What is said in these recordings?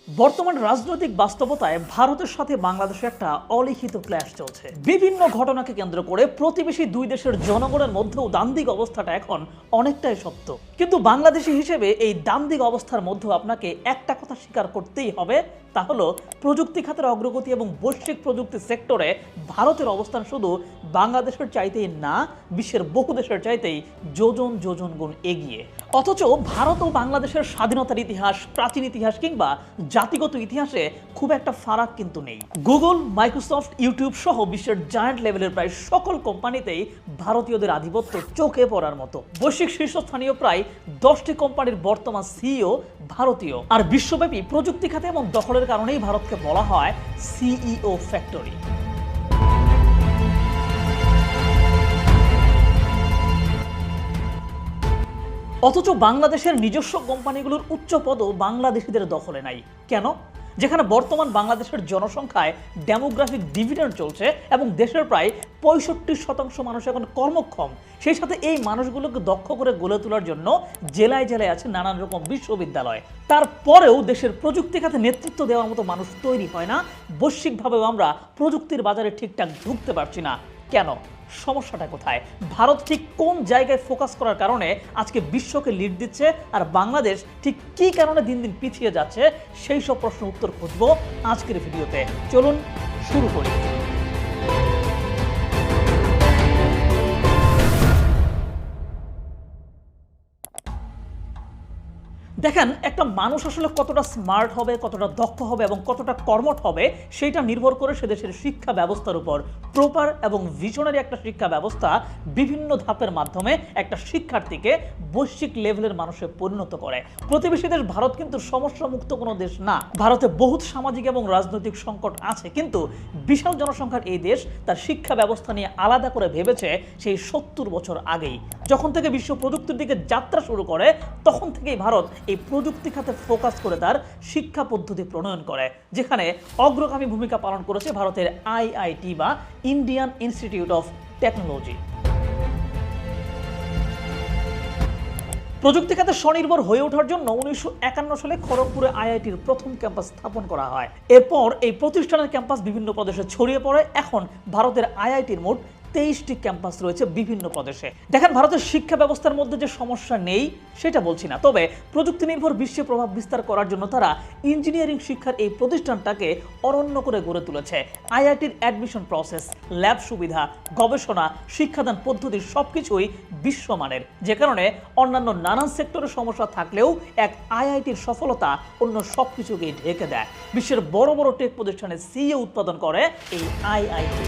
বর্তমান রাজনৈতিক বাস্তবতায় ভারতের সাথে বাংলাদেশের একটা অলিখিত ক্ল্যাশ চলছে। বিভিন্ন ঘটনাকে কেন্দ্র করে প্রতিবেশী দুই দেশের জনগণের মধ্যেও দ্বান্দ্বিক অবস্থাটা এখন অনেকটাই সত্য। কিন্তু বাংলাদেশি হিসেবে এই দ্বান্দ্বিক অবস্থার মধ্যেও আপনাকে একটা কথা স্বীকার করতেই হবে, তা হলো প্রযুক্তি খাতের অগ্রগতি এবং বৈশ্বিক প্রযুক্তি সেক্টরে ভারতের অবস্থান শুধু বাংলাদেশের চাইতেই না, বিশ্বের বহু দেশের চাইতেই যোজন যোজন গুণ এগিয়ে। অথচ ভারত ও বাংলাদেশের স্বাধীনতার ইতিহাস, প্রাচীন ইতিহাস কিংবা জাতিগত ইতিহাসে খুব একটা ফারাক কিন্তু নেই। গুগল, মাইক্রোসফট, ইউটিউব সহ বিশ্বের জায়ান্ট লেভেলের প্রায় সকল কোম্পানিতেই ভারতীয়দের আধিপত্য চোখে পড়ার মতো। বৈশ্বিক শীর্ষস্থানীয় প্রায় 10টি কোম্পানির বর্তমান সিইও ভারতীয়। আর বিশ্বব্যাপী প্রযুক্তি খাতে এবং দখলের কারণেই ভারতকে বলা হয় সিইও ফ্যাক্টরি। অথচ বাংলাদেশের নিজস্ব কোম্পানিগুলোর উচ্চ পদও বাংলাদেশিদের দখলে নাই। কেন? যেখানে বর্তমান বাংলাদেশের জনসংখ্যায় ডেমোগ্রাফিক ডিভিডেন্ড চলছে এবং দেশের প্রায় 65% মানুষ এখন কর্মক্ষম, সেই সাথে এই মানুষগুলোকে দক্ষ করে গড়ে তোলার জন্য জেলায় জেলায় আছে নানান রকম বিশ্ববিদ্যালয়। তারপরেও দেশের প্রযুক্তি খাতে নেতৃত্ব দেওয়ার মতো মানুষ তৈরি হয় না। বৈশ্বিকভাবেও আমরা প্রযুক্তির বাজারে ঠিকঠাক ঢুকতে পারছি না। কেন? সমস্যাটা কোথায়? ভারত ঠিক কোন জায়গায় ফোকাস করার কারণে আজকে বিশ্বকে লিড দিচ্ছে, আর বাংলাদেশ ঠিক কী কারণে দিন দিন পিছিয়ে যাচ্ছে, সেই সব প্রশ্নের উত্তর খুঁজব আজকের ভিডিওতে। চলুন শুরু করি। দেখেন, একটা মানুষ আসলে কতটা স্মার্ট হবে, কতটা দক্ষ হবে এবং কতটা কর্মঠ হবে, সেইটা নির্ভর করে সে দেশের শিক্ষা ব্যবস্থার উপর। প্রপার এবং ভিশনারি একটা শিক্ষা ব্যবস্থা বিভিন্ন ধাপের মাধ্যমে একটা শিক্ষার্থীকে বৈশ্বিক লেভেলের মানুষে পরিণত করে। প্রতিবেশী দেশ ভারত কিন্তু সমস্যামুক্ত কোনো দেশ না। ভারতে বহুত সামাজিক এবং রাজনৈতিক সংকট আছে, কিন্তু বিশাল জনসংখ্যার এই দেশ তার শিক্ষা ব্যবস্থা নিয়ে আলাদা করে ভেবেছে সেই 70 বছর আগেই। যখন থেকে বিশ্ব প্রযুক্তির দিকে যাত্রা শুরু করে, তখন থেকেই ভারত এই প্রযুক্তি খাতে ফোকাস করে তার শিক্ষা পদ্ধতি প্রণয়ন করে, যেখানে অগ্রগামী ভূমিকা পালন করেছে ভারতের আইআইটি বা ইন্ডিয়ান ইনস্টিটিউট অফ টেকনোলজি। প্রযুক্তি খাতে স্বনির্ভর হয়ে ওঠার জন্য 1951 সালে খড়গপুরে আইআইটির প্রথম ক্যাম্পাস স্থাপন করা হয়। এরপর এই প্রতিষ্ঠানের ক্যাম্পাস বিভিন্ন প্রদেশে ছড়িয়ে পড়ে। এখন ভারতের আইআইটির মোট 23টি ক্যাম্পাস রয়েছে বিভিন্ন প্রদেশে। দেখেন, ভারতের শিক্ষা ব্যবস্থার মধ্যে যে সমস্যা নেই সেটা বলছি না, তবে প্রযুক্তি নির্ভর বিশ্বে প্রভাব বিস্তার করার জন্য তারা ইঞ্জিনিয়ারিং শিক্ষার এই প্রতিষ্ঠানটাকে অনন্য করে গড়ে তুলেছে। আইআইটির অ্যাডমিশন প্রসেস, ল্যাব সুবিধা, গবেষণা, শিক্ষাদান পদ্ধতি সবকিছুই বিশ্বমানের, যে কারণে অন্যান্য নানান সেক্টরের সমস্যা থাকলেও এক আইআইটির সফলতা অন্য সবকিছুকেই ঢেকে দেয়। বিশ্বের বড় বড় টেক প্রতিষ্ঠানের সিইও উৎপাদন করে এই আইআইটি।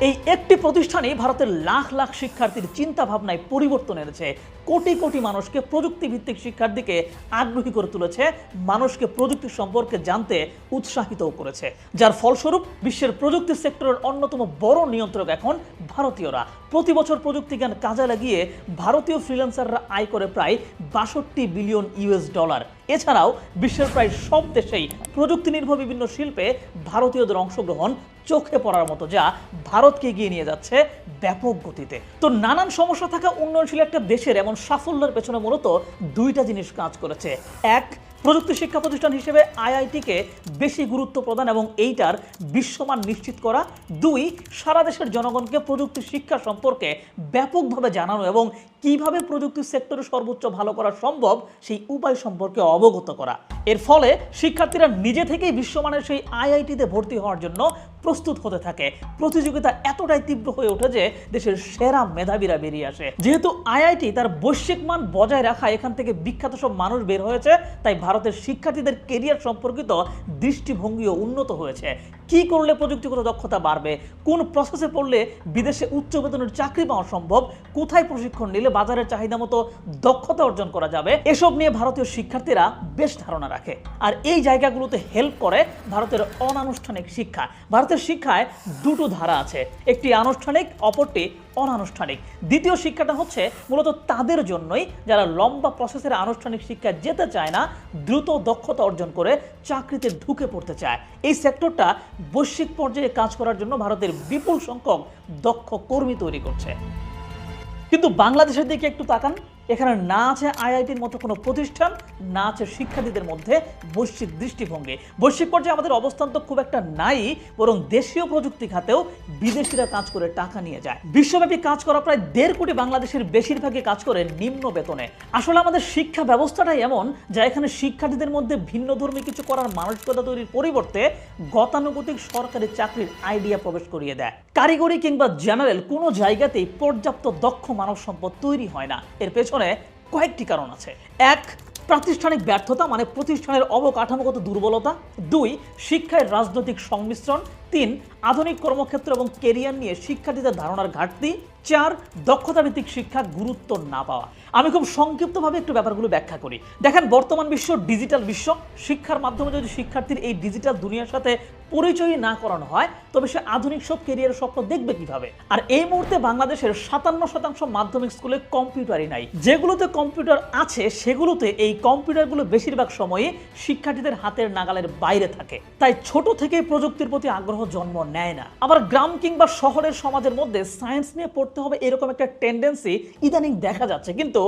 এই একটি প্রতিষ্ঠানই ভারতের লাখ লাখ শিক্ষার্থীর চিন্তা ভাবনায় পরিবর্তন এনেছে, কোটি কোটি মানুষকে প্রযুক্তি ভিত্তিক শিক্ষার দিকে আগ্রহী করে তুলেছে, মানুষকে প্রযুক্তি সম্পর্কে জানতে উৎসাহিতও করেছে, যার ফলস্বরূপ বিশ্বের প্রযুক্তি সেক্টরের অন্যতম বড় নিয়ন্ত্রক এখন ভারতীয়রা। প্রতি বছর প্রযুক্তি জ্ঞান কাজে লাগিয়ে ভারতীয় ফ্রিল্যান্সাররা আয় করে প্রায় 62 বিলিয়ন ইউএস ডলার। এছাড়াও বিশ্বের প্রায় সব দেশেই প্রযুক্তি নির্ভর বিভিন্ন শিল্পে ভারতীয়দের অংশগ্রহণ চোখে পড়ার মতো, যা ভারতকে এগিয়ে নিয়ে যাচ্ছে ব্যাপক গতিতে। তো নানান সমস্যা থাকা উন্নয়নশীল একটা দেশের এমন সাফল্যের পেছনে মূলত দুইটা জিনিস কাজ করেছে। এক, প্রযুক্তি শিক্ষা প্রতিষ্ঠান হিসেবে আইআইটিকে বেশি গুরুত্ব প্রদান এবং এইটার বিশ্বমান নিশ্চিত করা। দুই, সারা দেশের জনগণকে প্রযুক্তি শিক্ষা সম্পর্কে ব্যাপকভাবে জানানো এবং কিভাবে প্রযুক্তি সেক্টরে সর্বোচ্চ ভালো করা সম্ভব সেই উপায় সম্পর্কে অবগত করা। এর ফলে শিক্ষার্থীরা নিজে থেকেই বিশ্বমানের সেই আইআইটিতে ভর্তি হওয়ার জন্য প্রস্তুত হতে থাকে। প্রতিযোগিতা এতটাই তীব্র হয়ে ওঠে যে দেশের সেরা মেধাবীরা বেরিয়ে আসে। যেহেতু আইআইটি তার বৈশ্বিক মান বজায় রাখা, এখান থেকে বিখ্যাত সব মানুষ বের হয়েছে, তাই ভারতের শিক্ষার্থীদের কেরিয়ার সম্পর্কিত দৃষ্টিভঙ্গিও উন্নত হয়েছে। কি করলে প্রযুক্তিগত দক্ষতা বাড়বে, কোন প্রসেসে পড়লে বিদেশে উচ্চ বেতনের চাকরি পাওয়া সম্ভব, কোথায় প্রশিক্ষণ নিলে বাজারের চাহিদা মতো দক্ষতা অর্জন করা যাবে, এসব নিয়ে ভারতীয় শিক্ষার্থীরা বেশ ধারণা রাখে। আর এই জায়গাগুলোতে হেল্প করে ভারতের অনানুষ্ঠানিক শিক্ষা। ভারতের শিক্ষায় দুটো ধারা আছে, একটি আনুষ্ঠানিক, অপরটি অনানুষ্ঠানিক। দ্বিতীয় শিক্ষাটা হচ্ছে মূলত তাদের জন্যই যারা লম্বা প্রসেসের আনুষ্ঠানিক শিক্ষায় যেতে চায় না, দ্রুত দক্ষতা অর্জন করে চাকরিতে ঢুকে পড়তে চায়। এই সেক্টরটা বৈশ্বিক পর্যায়ে কাজ করার জন্য ভারতের বিপুল সংখ্যক দক্ষ কর্মী তৈরি করছে। কিন্তু বাংলাদেশের দিকে একটু তাকান, এখানে না আছে আইআইটির মতো কোনো প্রতিষ্ঠান, না আছে শিক্ষার্থীদের মধ্যে বৈশ্বিক দৃষ্টিভঙ্গি। বৈশ্বিক পর্যায়ে আমাদের অবস্থান তো খুব একটা নাই, বরং দেশীয় প্রযুক্তি খাতেও বিদেশিরা কাজ করে টাকা নিয়ে যায়। বিশ্বব্যাপী কাজ করা প্রায় 1.5 কোটি বাংলাদেশের বেশিরভাগই কাজ করে নিম্ন বেতনে। আসলে আমাদের শিক্ষা ব্যবস্থাটাই এমন যা এখানে শিক্ষার্থীদের মধ্যে ভিন্নধর্মী কিছু করার মানসিকতা তৈরির পরিবর্তে গতানুগতিক সরকারি চাকরির আইডিয়া প্রবেশ করিয়ে দেয়। কারিগরি কিংবা জেনারেল কোনো জায়গাতেই পর্যাপ্ত দক্ষ মানব সম্পদ তৈরি হয় না। এর পেছনে কয়েকটি কারণ আছে। 1, প্রাতিষ্ঠানিক ব্যর্থতা, মানে প্রতিষ্ঠানের অবকাঠামোগত দুর্বলতা। 2, শিক্ষায় রাজনৈতিক সংমিশ্রণ। 3, আধুনিক কর্মক্ষেত্র এবং কেরিয়ার নিয়ে শিক্ষার্থীদের ধারণার ঘাটতি। 4, দক্ষতাভিত্তিক শিক্ষা গুরুত্ব না পাওয়া। আমি খুব সংক্ষিপ্তভাবে একটু ব্যাপারগুলো ব্যাখ্যা করি। দেখেন, বর্তমান বিশ্ব ডিজিটাল বিশ্ব। শিক্ষার মাধ্যমে যদি শিক্ষার্থীর এই ডিজিটাল দুনিয়ার সাথে পরিচয় না করানো হয়, তবে সে আধুনিক সব কেরিয়ারের স্বপ্ন দেখবে কিভাবে? আর এই মুহূর্তে বাংলাদেশের 57% মাধ্যমিক স্কুলে কম্পিউটারই নাই। যেগুলোতে কম্পিউটার আছে সেগুলোতে এই কম্পিউটারগুলো বেশিরভাগ সময়ই শিক্ষার্থীদের হাতের নাগালের বাইরে থাকে। তাই ছোট থেকে প্রযুক্তির প্রতি আগ্রহ জন্ম নেয় না। আবার গ্রাম কিংবা শহরের সমাজের মধ্যে সায়েন্স নিয়ে পড়তে হবে এরকম একটা টেন্ডেন্সি ইদানিং দেখা যাচ্ছে, কিন্তু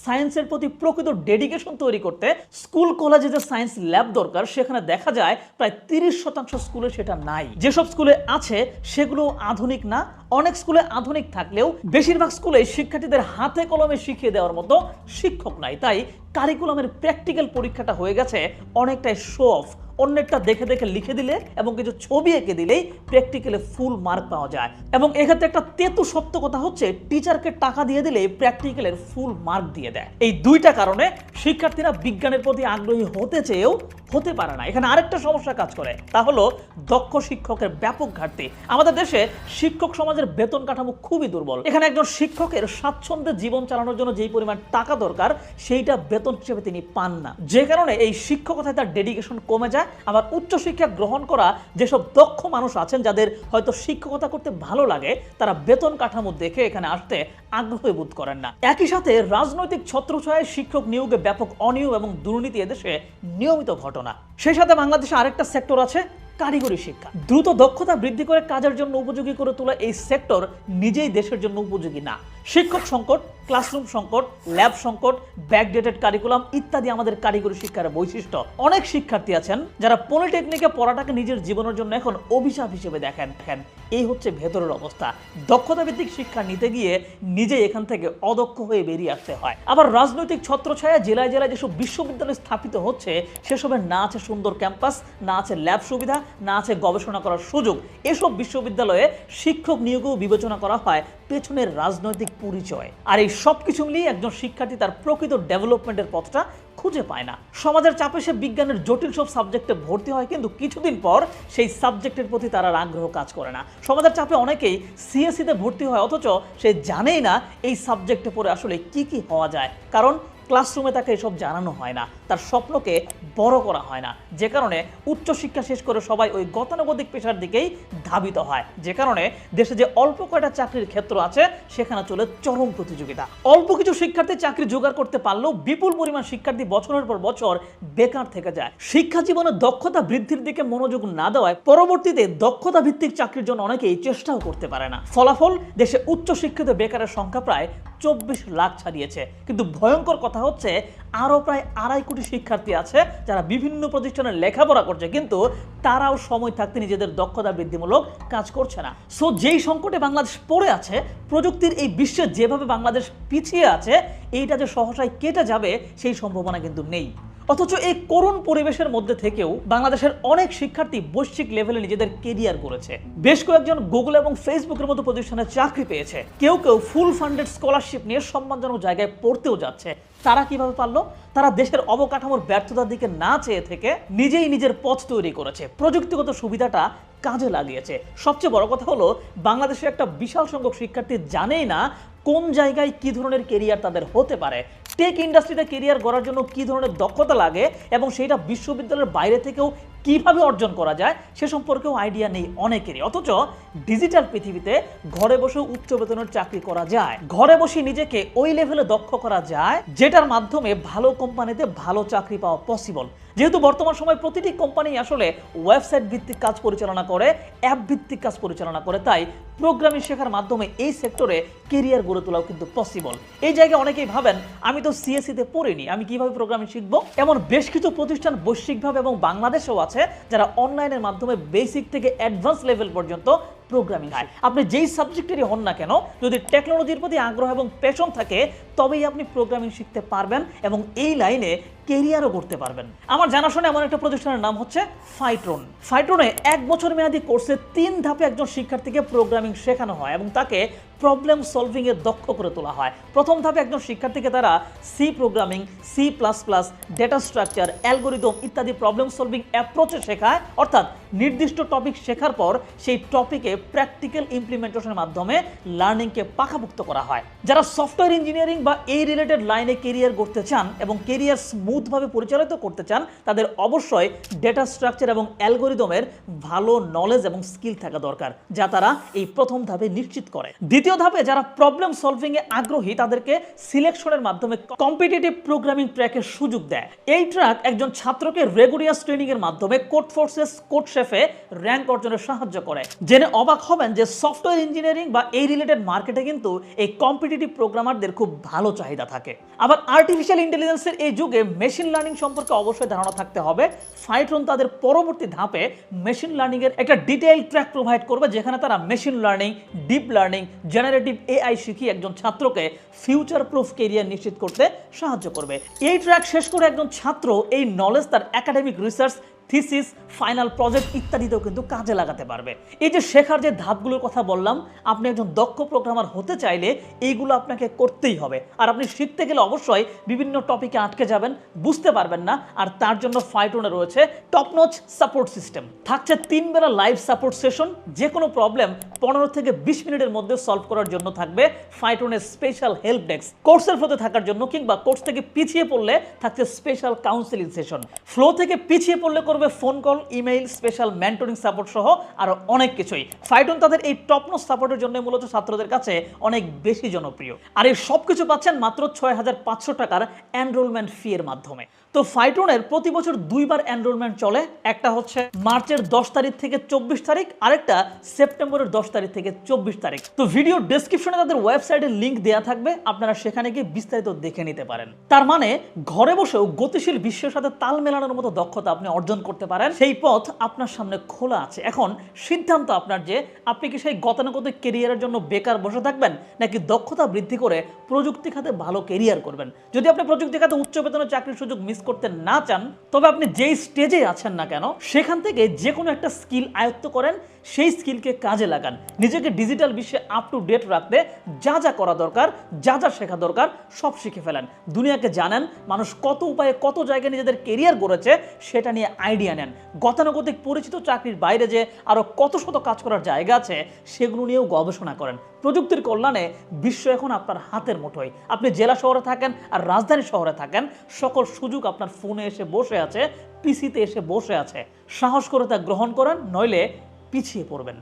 সায়েন্সের প্রতি প্রকৃত ডেডিকেশন তৈরি করতে স্কুল কলেজে যে সায়েন্স ল্যাব দরকার, সেখানে দেখা যায় প্রায় 30% স্কুলে সেটা নাই। যেসব স্কুলে আছে সেগুলো আধুনিক না। অনেক স্কুলে আধুনিক থাকলেও বেশিরভাগ স্কুলে শিক্ষার্থীদের হাতে কলমে শিখিয়ে দেওয়ার মতো শিক্ষক নাই। তাই কারিকুলামের প্র্যাকটিক্যাল পরীক্ষাটা হয়ে গেছে অনেকটাই শো অফ। অন্যটা দেখে দেখে লিখে দিলে এবং কিছু ছবি এঁকে দিলেই প্র্যাকটিক্যালে ফুল মার্ক পাওয়া যায়। এবং এক্ষেত্রে একটা তেতু সত্য কথা হচ্ছে, টিচারকে টাকা দিয়ে দিলে প্র্যাকটিক্যালের ফুল মার্ক দিয়ে দেয়। এই দুইটা কারণে শিক্ষার্থীরা বিজ্ঞানের প্রতি আগ্রহী হতে চেয়েও হতে পারে না। এখানে আরেকটা সমস্যা কাজ করে, তা হলো দক্ষ শিক্ষকের ব্যাপক ঘাটতি। আমাদের দেশে শিক্ষক সমাজের বেতন কাঠামো খুবই দুর্বল। এখানে একজন শিক্ষকের স্বাচ্ছন্দ্যে জীবন চালানোর জন্য যেই পরিমাণ টাকা দরকার, সেইটা বেতন হিসেবে তিনি পান না। যে কারণে এই শিক্ষকতায় তার ডেডিকেশন কমে যায়। আবার উচ্চশিক্ষা গ্রহণ করা যেসব দক্ষ মানুষ আছেন, যাদের হয়তো শিক্ষকতা করতে ভালো লাগে, তারা বেতন কাঠামো দেখে এখানে আসতে আগ্রহ বোধ করেন না। একই সাথে রাজনৈতিক ছত্রছায়ায় শিক্ষক নিয়োগে ব্যাপক অনিয়ম এবং দুর্নীতি এদেশে নিয়মিত ঘটনা। সেই সাথে বাংলাদেশে আরেকটা সেক্টর আছে, কারিগরি শিক্ষা। দ্রুত দক্ষতা বৃদ্ধি করে কাজের জন্য উপযোগী করে তোলা এই সেক্টর নিজেই দেশের জন্য উপযোগী না। শিক্ষক সংকট, ক্লাসরুম সংকট, ল্যাব সংকট, ব্যাকডেটেড কারিকুলাম ইত্যাদি আমাদের কারিগরি শিক্ষার বৈশিষ্ট্য। অনেক শিক্ষার্থী আছেন যারা পলিটেকনিকে পড়াটাকে নিজের জীবনের জন্য এখন অভিশাপ হিসেবে দেখেন। এই হচ্ছে ভেতরের অবস্থা। দক্ষতা ভিত্তিক শিক্ষা নিতে গিয়ে নিজে এখান থেকে অদক্ষ হয়ে বেরিয়ে আসতে হয়। আবার রাজনৈতিক ছত্রছায়া জেলায় জেলায় যেসব বিশ্ববিদ্যালয় স্থাপিত হচ্ছে, সেসবের না আছে সুন্দর ক্যাম্পাস, না আছে ল্যাব সুবিধা, না আছে গবেষণা করার সুযোগ। এসব বিশ্ববিদ্যালয়ে শিক্ষক নিয়োগেও বিবেচনা করা হয় পেছনের রাজনৈতিক পরিচয়। আর এই সব কিছু মিলিয়ে একজন শিক্ষার্থী তার প্রকৃত ডেভেলপমেন্টের পথটা খুঁজে পায় না। সমাজের চাপে সে বিজ্ঞানের জটিল সব সাবজেক্টে ভর্তি হয়, কিন্তু কিছুদিন পর সেই সাবজেক্টের প্রতি তার আর আগ্রহ কাজ করে না। সমাজের চাপে অনেকেই সিএসসিতে ভর্তি হয়, অথচ সে জানেই না এই সাবজেক্টে পড়ে আসলে কি হওয়া যায়। কারণ ক্লাসরুমে তাকে এসব জানানো হয় না, তার স্বপ্নকে বড় করা হয় না। যে কারণে উচ্চশিক্ষা শেষ করে সবাই ওই গতানুগতিক পেশার দিকেই ধাবিত হয়। যে কারণে দেশে যে অল্প কয়টা চাকরির ক্ষেত্র আছে, সেখানে চলে চরম প্রতিযোগিতা। অল্প কিছু শিক্ষার্থী চাকরি জোগাড় করতে পারলেও বিপুল পরিমাণ শিক্ষার্থী বছরের পর বছর বেকার থেকে যায়। শিক্ষা জীবনে দক্ষতা বৃদ্ধির দিকে মনোযোগ না দেওয়ায় পরবর্তীতে দক্ষতা ভিত্তিক চাকরির জন্য অনেকেই চেষ্টাও করতে পারে না। ফলাফল, দেশে উচ্চশিক্ষিত বেকারের সংখ্যা প্রায় 24 লাখ ছাড়িয়েছে। কিন্তু ভয়ঙ্কর কথা হচ্ছে, আরও প্রায় 2.5 কোটি শিক্ষার্থী আছে যারা বিভিন্ন প্রতিষ্ঠানে লেখাপড়া করছে, কিন্তু তারাও সময় থাকতে নিজেদের দক্ষতা বৃদ্ধিমূলক কাজ করছে না। সো যেই সংকটে বাংলাদেশ পড়ে আছে, প্রযুক্তির এই বিশ্বে যেভাবে বাংলাদেশ পিছিয়ে আছে, এইটা যে সহসায় কেটে যাবে সেই সম্ভাবনা কিন্তু নেই। অথচ এই করুণ পরিবেশের মধ্যে থেকেও বাংলাদেশের অনেক শিক্ষার্থী বৈশ্বিক লেভেলে নিজেদের কেরিয়ার গড়েছে। বেশ কয়েকজন গুগল এবং ফেসবুকের মতো প্রতিষ্ঠানে চাকরি পেয়েছে। কেউ ফুল ফান্ডেড স্কলারশিপ নিয়ে সম্মানজনক জায়গায় পড়তেও যাচ্ছে। তারা কিভাবে পারলো? তারা দেশের অবকাঠামোর ব্যর্থতার দিকে না চেয়ে থেকে নিজেই নিজের পথ তৈরি করেছে, প্রযুক্তিগত সুবিধাটা কাজে লাগিয়েছে। সবচেয়ে বড় কথা হলো, বাংলাদেশের একটা বিশাল সংখ্যক শিক্ষার্থী জানেই না কোন জায়গায় কি ধরনের কেরিয়ার তাদের হতে পারে। টেক ইন্ডাস্ট্রিতে কেরিয়ার গড়ার জন্য কি ধরনের দক্ষতা লাগে এবং সেটা বিশ্ববিদ্যালয়ের বাইরে থেকেও কিভাবে অর্জন করা যায় সে সম্পর্কেও আইডিয়া নেই অনেকেরই। অথচ ডিজিটাল পৃথিবীতে ঘরে বসে উচ্চ বেতনের চাকরি করা যায়, ঘরে বসে নিজেকে ওই লেভেলে দক্ষ করা যায় যেটার মাধ্যমে ভালো কোম্পানিতে ভালো চাকরি পাওয়া পসিবল। যেহেতু বর্তমান সময় প্রতিটি কোম্পানি আসলে ওয়েবসাইট ভিত্তিক কাজ পরিচালনা করে, অ্যাপ ভিত্তিক কাজ পরিচালনা করে, তাই প্রোগ্রামিং শেখার মাধ্যমে এই সেক্টরে কেরিয়ার গড়ে তোলাও কিন্তু পসিবল। এই জায়গায় অনেকেই ভাবেন আমি তো সিএসসিতে পড়িনি, আমি কিভাবে প্রোগ্রামিং শিখবো। এমন বেশ কিছু প্রতিষ্ঠান বৈশ্বিকভাবে এবং বাংলাদেশেও আছে যারা অনলাইনের মাধ্যমে বেসিক থেকে অ্যাডভান্স লেভেল পর্যন্ত প্রোগ্রামিং হয়। আপনি যেই সাবজেক্টেরই হন না কেন, যদি টেকনোলজির প্রতি আগ্রহ এবং প্যাশন থাকে তবেই আপনি প্রোগ্রামিং শিখতে পারবেন এবং এই লাইনে কেরিয়ারও করতে পারবেন। আমার জানাশোনা এমন একটা প্রতিষ্ঠানের নাম হচ্ছে ফাইট্রন। ফাইট্রনে 1 বছর মেয়াদী কোর্সে 3 ধাপে একজন শিক্ষার্থীকে প্রোগ্রামিং শেখানো হয় এবং তাকে প্রবলেম সলভিং এ দক্ষ করে তোলা হয়। প্রথম ধাপে একজন শিক্ষার্থীকে তারা C programming, C++, data structure, algorithm ইত্যাদি প্রবলেম সলভিং অ্যাপ্রোচে শেখায়। অর্থাৎ নির্দিষ্ট টপিক শেখার পর সেই টপিকে প্র্যাকটিক্যাল ইমপ্লিমেন্টেশনের মাধ্যমে লার্নিংকে পাকাপোক্ত করা হয়। যারা সফটওয়্যার ইঞ্জিনিয়ারিং বা এই রিলেটেড লাইনে কেরিয়ার করতে চান এবং কেরিয়ার স্মুথভাবে পরিচালিত করতে চান তাদের অবশ্যই ডেটা স্ট্রাকচার এবং অ্যালগোরিদমের ভালো নলেজ এবং স্কিল থাকা দরকার, যা তারা এই প্রথম ধাপে নিশ্চিত করে। দ্বিতীয় ধাপে যারা প্রবলেম সলভিং এ আগ্রহী তাদেরকে সিলেকশনের মাধ্যমে কম্পিটিটিভ প্রোগ্রামিং ট্র্যাকের সুযোগ দেয়। এই ট্র্যাক একজন ছাত্রকে রেগুলার ট্রেনিং এর মাধ্যমে কোড ফোর্সেস কোড শেফে র্যাঙ্ক অর্জনে সাহায্য করে। জেনে অবাক হবেন যে সফটওয়্যার ইঞ্জিনিয়ারিং বা এই রিলেটেড মার্কেটে কিন্তু এই কম্পিটিটিভ প্রোগ্রামারদের খুব ভালো চাহিদা থাকে। আবার আর্টিফিশিয়াল ইন্টেলিজেন্সের এই যুগে মেশিন লার্নিং সম্পর্কে অবশ্যই ধারণা থাকতে হবে। ফাইট্রন তাদের পরবর্তী ধাপে মেশিন লার্নিং এর একটা ডিটেইল ট্র্যাক প্রোভাইড করবে, যেখানে তারা machine learning, deep learning, generative AI শিখিয়ে একজন ছাত্রকে ফিউচার প্রুফ কেরিয়ার নিশ্চিত করতে সাহায্য করবে। এই ট্র্যাক শেষ করে একজন ছাত্র এই নলেজ তার academic research, thesis, final project ইত্যাদিতেও কিন্তু কাজে লাগাতে পারবে। এই যে শেখার যে ধাপগুলোর কথা বললাম, আপনি একজন দক্ষ প্রোগ্রামার হতে চাইলে এইগুলো আপনাকে করতেই হবে। আর আপনি শিখতে গেলে অবশ্যই বিভিন্ন টপিকে আটকে যাবেন, বুঝতে পারবেন না। আর তার জন্য ফাইট্রনে রয়েছে টপ নচ সাপোর্ট সিস্টেম। থাকছে 3 বেলা লাইভ সাপোর্ট সেশন। যে কোনো প্রবলেম 15 থেকে 20 মিনিটের মধ্যে সলভ করার জন্য থাকবে ফাইট্রনের স্পেশাল হেল্প ডেস্ক। কোর্সের ফ্লোতে থাকার জন্য কিংবা কোর্স থেকে পিছিয়ে পড়লে থাকছে স্পেশাল কাউন্সেলিং সেশন। ফ্লো থেকে পিছিয়ে পড়লে করবে phone call, email, special mentoring support সহ আরো অনেক কিছুই। ফাইট্রন তাদের এই টপ নচ সাপোর্টের জন্য মূলত ছাত্রদের কাছে অনেক বেশি জনপ্রিয়। আর এই সবকিছু পাচ্ছেন মাত্র 6500 টাকার এনরোলমেন্ট ফি এর মাধ্যমে। তো ফাইট্রনের প্রতি বছর 2 বার এনরোলমেন্ট চলে। একটা হচ্ছে মার্চের 10 তারিখ থেকে 24 তারিখ, আরেকটা সেপ্টেম্বরের 10 তারিখ থেকে 24 তারিখ। তো ভিডিও ডেসক্রিপশনে তাদের ওয়েবসাইটের লিংক দেওয়া থাকবে, আপনারা সেখানে গিয়ে বিস্তারিত দেখে নিতে পারেন। তার মানে ঘরে বসেও গতিশীল বিশ্বের সাথে তাল মেলানোর মতো দক্ষতা আপনি অর্জন করতে পারেন। সেই পথ আপনার সামনে খোলা আছে। এখন সিদ্ধান্ত আপনার যে আপনি কি সেই গতানুগতিক কেরিয়ারের জন্য বেকার বসে থাকবেন, নাকি দক্ষতা বৃদ্ধি করে প্রযুক্তি খাতে ভালো কেরিয়ার করবেন। যদি আপনি প্রযুক্তি খাতে উচ্চ বেতনের চাকরির সুযোগ মিস করতে না চান, তবে আপনি যেই স্টেজে আছেন না কেন সেখান থেকে যে কোনো একটা স্কিল আয়ত্ত করেন, সেই স্কিলকে কাজে লাগান। নিজেকে ডিজিটাল বিশ্বে আপ টু ডেট রাখতে যা যা করা দরকার, যা যা শেখা দরকার সব শিখে ফেলেন। দুনিয়াকে জানেন, মানুষ কত উপায়ে কত জায়গায় নিজেদের কেরিয়ার গড়েছে সেটা নিয়ে আইডিয়া নেন। গতানুগতিক পরিচিত চাকরির বাইরে যে আরো কত শত কাজ করার জায়গা আছে সেগুলো নিয়েও গবেষণা করেন। প্রযুক্তির কল্যাণে বিশ্ব এখন আপনার হাতের মুঠোয়। আপনি জেলা শহরে থাকেন আর রাজধানী শহরে থাকেন, সকল সুযোগ আপনার ফোনে এসে বসে আছে, পিসিতে এসে বসে আছে। সাহস করে তা গ্রহণ করেন, নইলে পিছিয়ে পড়বেন।